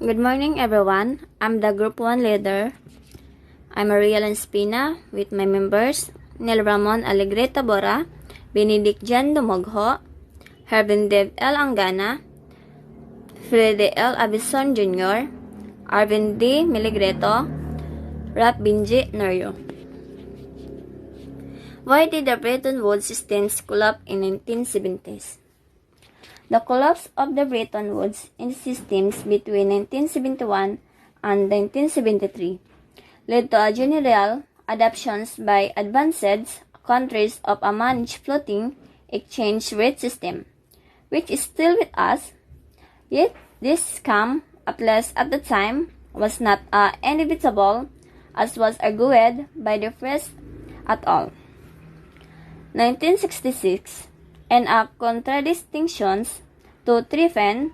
Good morning, everyone. I'm the Group 1 leader. I'm Maria Lanspina with my members, Nel Ramon Alegre Tabora, Benedict Jan Dumogho, Hervin Dev L. Angana, Frede L. Abison Jr., Arvin D. Miligreto, Rap Binji Norio. Why did the Bretton Woods systems collapse in 1970s? The collapse of the Bretton Woods systems between 1971 and 1973 led to a general adoption by advanced countries of a managed floating exchange rate system, which is still with us. Yet this scam, at least at the time, was not inevitable, as was argued by the press at all. 1966 and a contradictions to threaten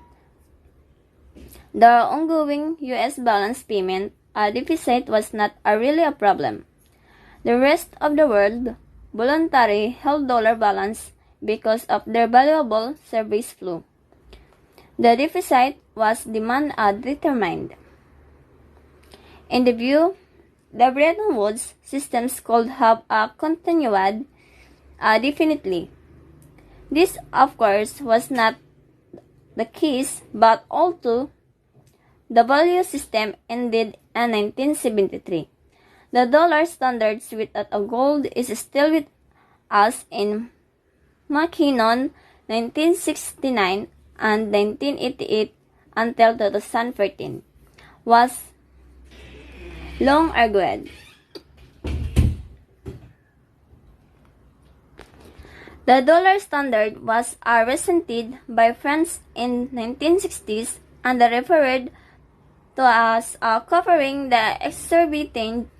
the ongoing U.S. balance payment deficit was not really a problem. The rest of the world voluntarily held dollar balance because of their valuable service flow. The deficit was demand determined. In the view, the Bretton Woods systems could have continued definitely. This, of course, was not the case, but although the value system ended in 1973, the dollar standards without a gold is still with us in Mackinnon 1969 and 1988 until 2013 was long argued. The dollar standard was resented by France in 1960s and referred to as covering the exorbitant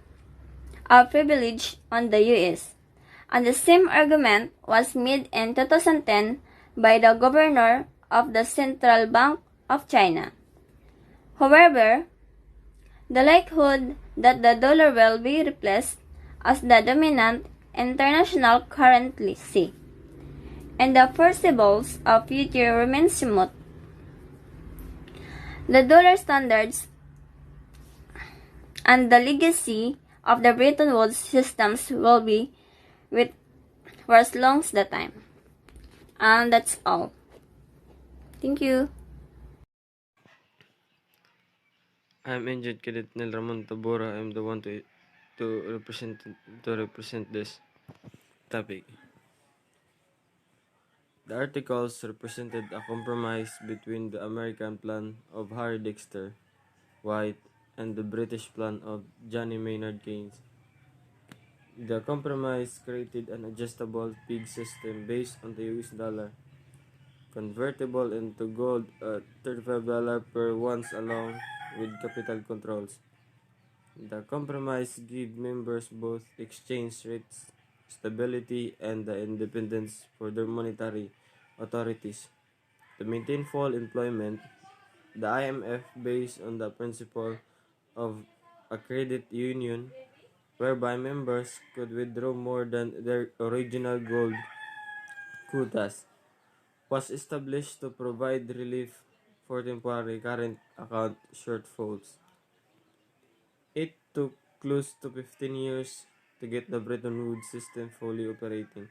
privilege on the U.S. And the same argument was made in 2010 by the governor of the Central Bank of China. However, the likelihood that the dollar will be replaced as the dominant international currency and the foreseeables of future remains remote. The dollar standards and the legacy of the Bretton Woods systems will be with for as long as the time. And that's all. Thank you. I'm Injured Cadet Nel Ramon Tabora. I'm the one to represent this topic. The articles represented a compromise between the American plan of Harry Dexter White and the British plan of Johnny Maynard Keynes. The compromise created an adjustable peg system based on the US dollar, convertible into gold at $35 per ounce along with capital controls. The compromise gave members both exchange rates stability and the independence for their monetary authorities. To maintain full employment, the IMF based on the principle of a credit union whereby members could withdraw more than their original gold quotas was established to provide relief for temporary current account shortfalls. It took close to 15 years to get the Bretton Woods system fully operating.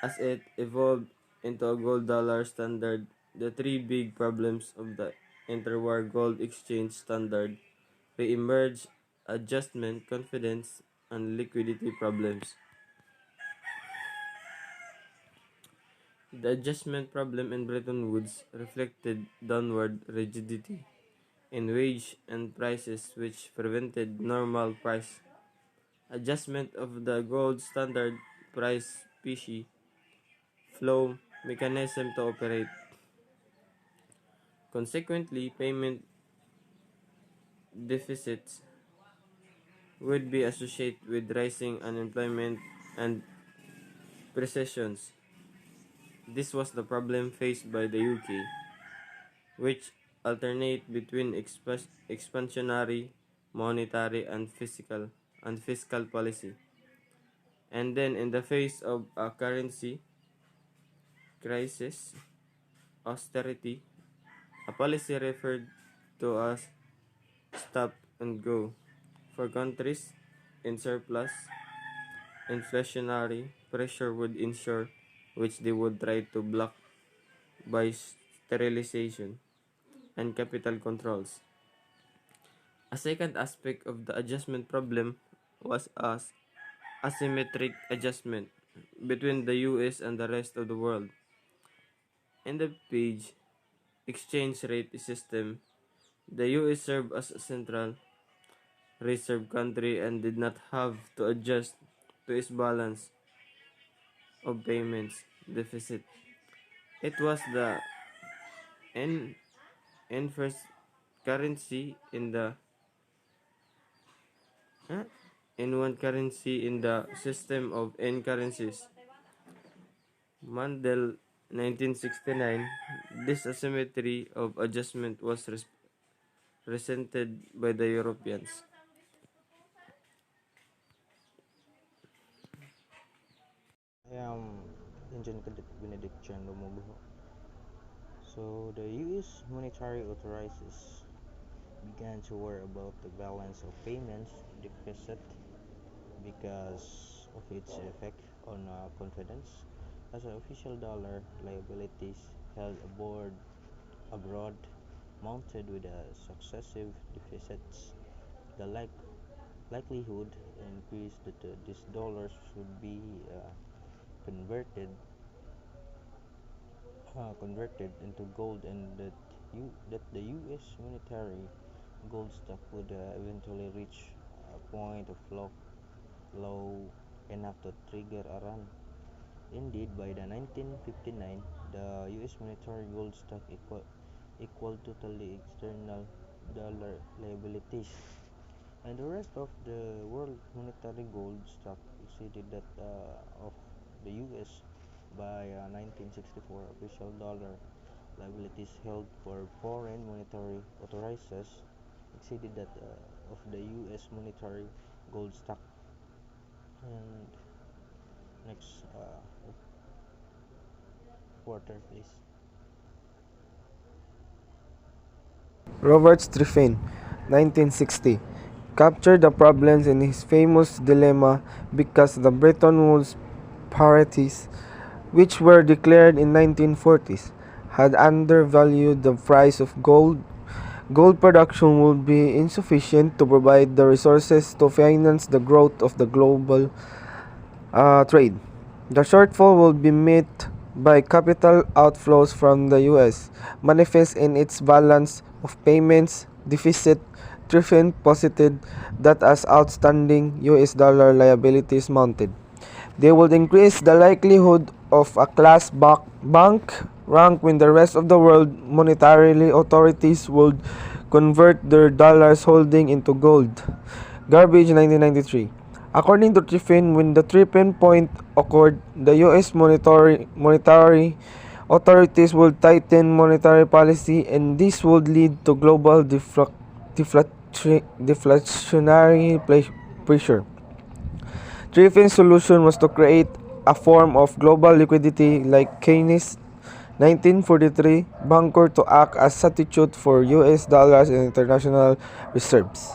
As it evolved into a gold dollar standard, the three big problems of the interwar gold exchange standard re-emerged: adjustment, confidence, and liquidity problems. The adjustment problem in Bretton Woods reflected downward rigidity in wage and prices, which prevented normal price adjustment of the gold standard price specie flow mechanism to operate. Consequently, payment deficits would be associated with rising unemployment and recessions. This was the problem faced by the UK, which alternate between expansionary, monetary, and fiscal policy. And then, in the face of a currency crisis, austerity, a policy referred to a stop and go. For countries in surplus, inflationary pressure would ensure, which they would try to block by sterilization and capital controls. A second aspect of the adjustment problem was asymmetric adjustment between the US and the rest of the world. In the page exchange rate system, the US served as a central reserve country and did not have to adjust to its balance of payments deficit. It was the N first currency in the in one currency in the system of N currencies. Mandel 1969, this asymmetry of adjustment was resented by the Europeans. I am Engine Cadet Benedict Chan Lumubuho. So the U.S. monetary authorities began to worry about the balance of payments deficit because of its effect on confidence, as the official dollar liabilities held abroad mounted with successive deficits. The likelihood increased that these dollars would be converted into gold, and that the U.S. monetary gold stock would eventually reach a point of low enough to trigger a run. Indeed, by the 1959, the U.S. monetary gold stock equaled totally external dollar liabilities, and the rest of the world monetary gold stock exceeded that of the U.S. By 1964, official dollar liabilities held for foreign monetary authorities exceeded that of the U.S. monetary gold stock. And next quarter, please. Robert Striffin, 1960, captured the problems in his famous dilemma because the Bretton Woods parities, which were declared in 1940s, had undervalued the price of gold. Gold production would be insufficient to provide the resources to finance the growth of the global trade. The shortfall will be met by capital outflows from the U.S., manifest in its balance of payments deficit. Triffin posited that as outstanding U.S. dollar liabilities mounted, they would increase the likelihood of a class bank rank when the rest of the world monetary authorities would convert their dollars holding into gold. Garbage 1993. According to Triffin, when the tripping point occurred, the U.S. monetary authorities would tighten monetary policy, and this would lead to global deflationary pressure. Triffin's solution was to create a form of global liquidity like Keynes' 1943 banker to act as substitute for U.S. dollars in international reserves.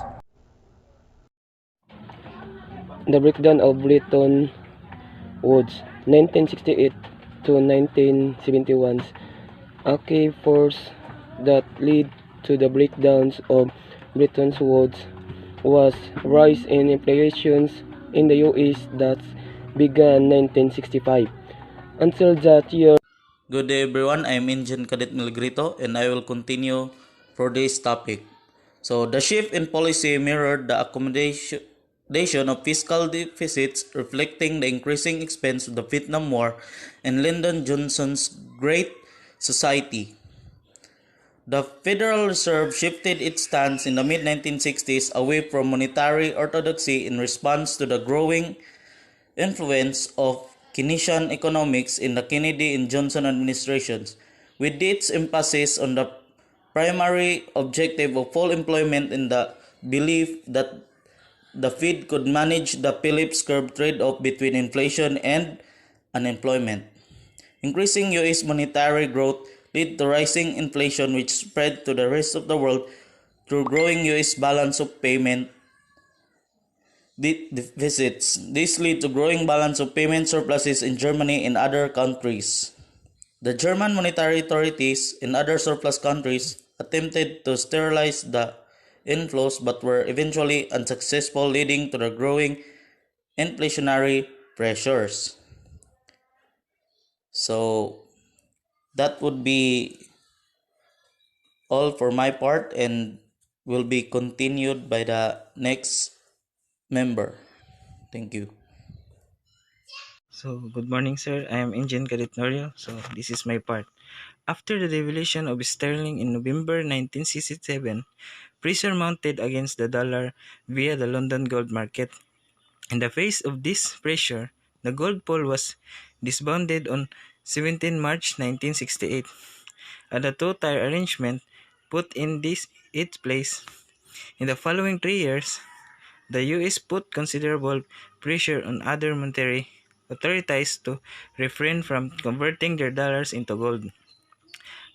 The breakdown of Bretton Woods, 1968 to 1971, a key force that led to the breakdowns of Bretton Woods was rise in inflation in the US that began 1965. Until that year, Good day everyone, I'm Engine Cadet Milgrito and I will continue for this topic. So the shift in policy mirrored the accommodation of fiscal deficits, reflecting the increasing expense of the Vietnam War and Lyndon Johnson's Great Society. The Federal Reserve shifted its stance in the mid-1960s away from monetary orthodoxy in response to the growing influence of Keynesian economics in the Kennedy and Johnson administrations, with its emphasis on the primary objective of full employment and the belief that the Fed could manage the Phillips curve trade-off between inflation and unemployment. Increasing U.S. monetary growth led to rising inflation which spread to the rest of the world, through growing US balance of payment deficits. This led to growing balance of payment surpluses in Germany and other countries. The German monetary authorities and other surplus countries attempted to sterilize the inflows but were eventually unsuccessful, leading to the growing inflationary pressures. So that would be all for my part and will be continued by the next member. Thank you. So, good morning, sir. I am Engine Cadet Norio. So, this is my part. After the devaluation of sterling in November 1967, pressure mounted against the dollar via the London gold market. In the face of this pressure, the gold pool was disbanded on 17 March 1968, and the two-tier arrangement put in its place. In the following 3 years, the US put considerable pressure on other monetary authorities to refrain from converting their dollars into gold.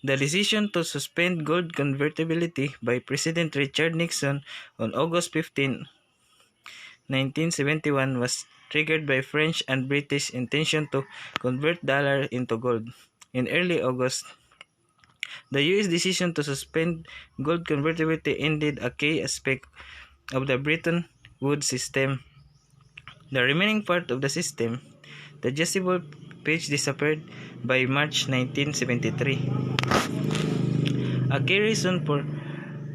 The decision to suspend gold convertibility by President Richard Nixon on August 15, 1971 was triggered by French and British intention to convert dollar into gold. In early August, the US decision to suspend gold convertibility ended a key aspect of the Bretton Woods system. The remaining part of the system, the adjustable page, disappeared by March 1973. A key reason for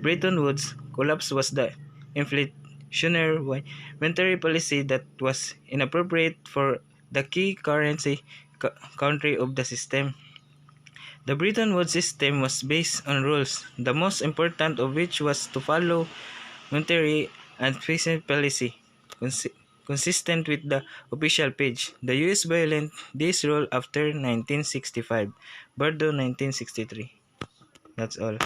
Bretton Woods' collapse was the inflationary monetary policy that was inappropriate for the key currency country of the system. The Bretton Woods system was based on rules, the most important of which was to follow monetary and fiscal policy consistent with the official page. The US violated this rule after 1965, Bordeaux 1963. That's all.